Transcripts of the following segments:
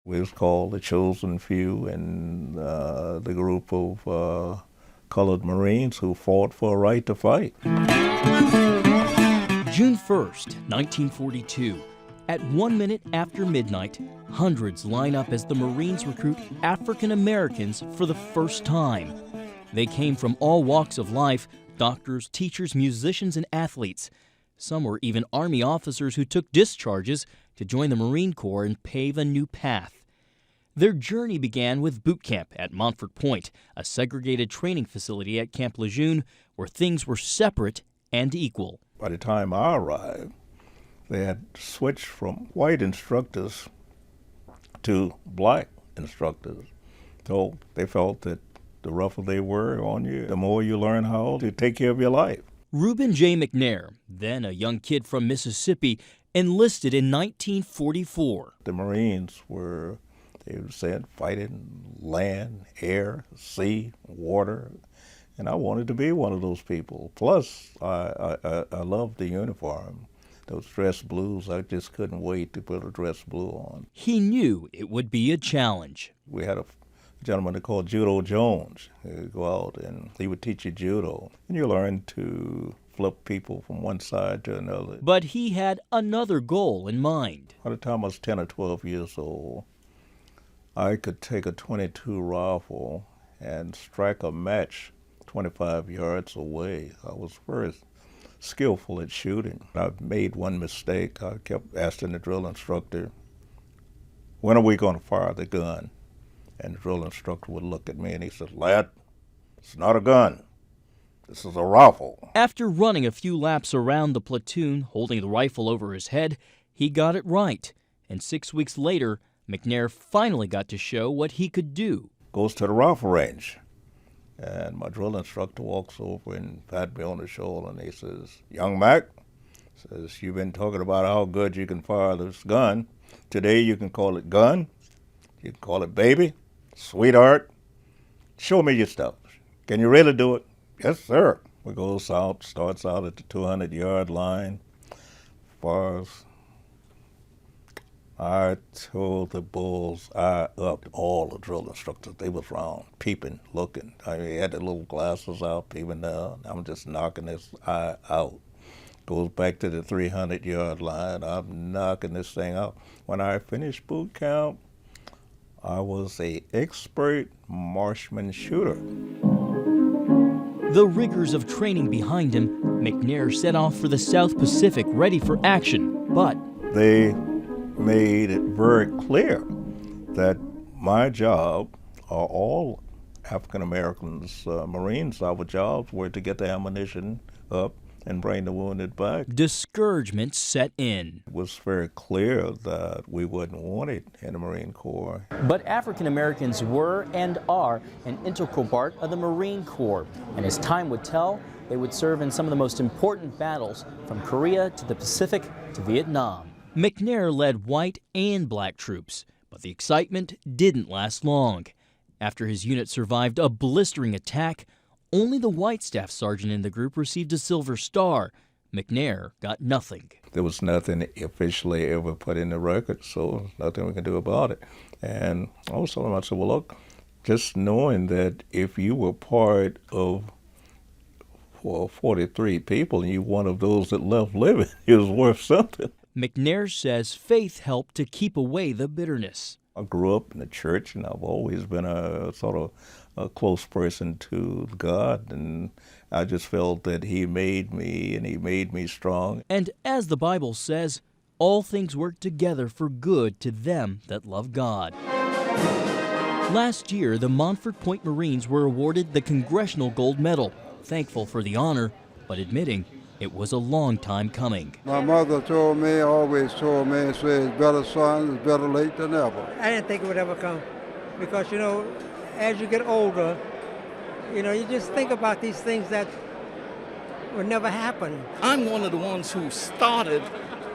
We was called the Chosen Few, and the group of colored Marines who fought for a right to fight. June 1st, 1942. At 1 minute after midnight, hundreds line up as the Marines recruit African Americans for the first time. They came from all walks of life: doctors, teachers, musicians, and athletes. Some were even Army officers who took discharges to join the Marine Corps and pave a new path. Their journey began with boot camp at Montford Point, a segregated training facility at Camp Lejeune where things were separate and equal. By the time I arrived, they had switched from white instructors to black instructors. So they felt that the rougher they were on you, the more you learn how to take care of your life. Reuben J. McNair, then a young kid from Mississippi, enlisted in 1944. The Marines were, they said, fighting land, air, sea, water, and I wanted to be one of those people. Plus, I loved the uniform. Those dress blues, I just couldn't wait to put a dress blue on. He knew it would be a challenge. We had a gentleman they called Judo Jones. He would go out and he would teach you judo. And you learn to flip people from one side to another. But he had another goal in mind. By the time I was 10 or 12 years old, I could take a .22 rifle and strike a match 25 yards away. I was very skillful at shooting. I made one mistake. I kept asking the drill instructor, when are we going to fire the gun? And the drill instructor would look at me and he said, lad, it's not a gun. This is a rifle. After running a few laps around the platoon, holding the rifle over his head, he got it right. And 6 weeks later, McNair finally got to show what he could do. Goes to the rifle range. And my drill instructor walks over and pat me on the shoulder and he says, young Mac, says, you've been talking about how good you can fire this gun. Today you can call it gun, you can call it baby, sweetheart. Show me your stuff. Can you really do it? Yes, sir. We goes out, starts out at the 200-yard line. Fires. I told the bulls eye up. All the drill instructors, they was around, peeping, looking. I mean, he had the little glasses out, peeping down. I'm just knocking this eye out. Goes back to the 300-yard line. I'm knocking this thing out. When I finished boot camp, I was an expert marksman shooter. The rigors of training behind him, McNair set off for the South Pacific ready for action, but they made it very clear that my job, or all African Americans, Marines, our jobs were to get the ammunition up and bring the wounded back. Discouragement set in. It was very clear that we wouldn't want it in the Marine Corps. But African Americans were and are an integral part of the Marine Corps. And as time would tell, they would serve in some of the most important battles, from Korea to the Pacific to Vietnam. McNair led white and black troops, but the excitement didn't last long. After his unit survived a blistering attack, only the white staff sergeant in the group received a Silver Star. McNair got nothing. There was nothing officially ever put in the record, so nothing we can do about it. And I was telling him, I said, well, look, just knowing that if you were part of 43 people and you one of those that left living, it was worth something. McNair says faith helped to keep away the bitterness. I grew up in the church, and I've always been a sort of a close person to God, and I just felt that He made me, and He made me strong. And as the Bible says, all things work together for good to them that love God. Last year, the Montford Point Marines were awarded the Congressional Gold Medal, thankful for the honor, but admitting it was a long time coming. My mother always told me, says, better son, it's better late than ever. I didn't think it would ever come because, as you get older, you just think about these things that would never happen. I'm one of the ones who started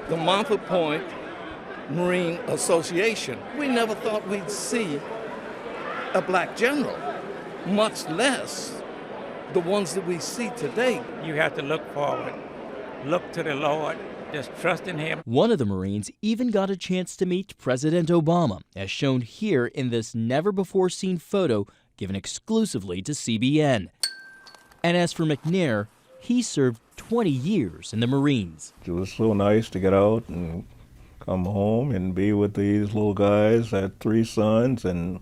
the Montford Point Marine Association. We never thought we'd see a black general, much less the ones that we see today. You have to look forward, look to the Lord, just trusting him. One of the Marines even got a chance to meet President Obama, as shown here in this never-before-seen photo given exclusively to CBN. And as for McNair, he served 20 years in the Marines. It was so nice to get out and come home and be with these little guys. I had 3 sons and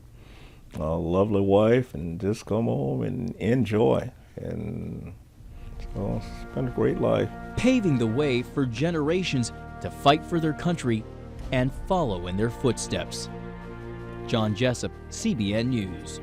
a lovely wife, and just come home and enjoy. And so it's been a great life. Paving the way for generations to fight for their country and follow in their footsteps. John Jessup, CBN News.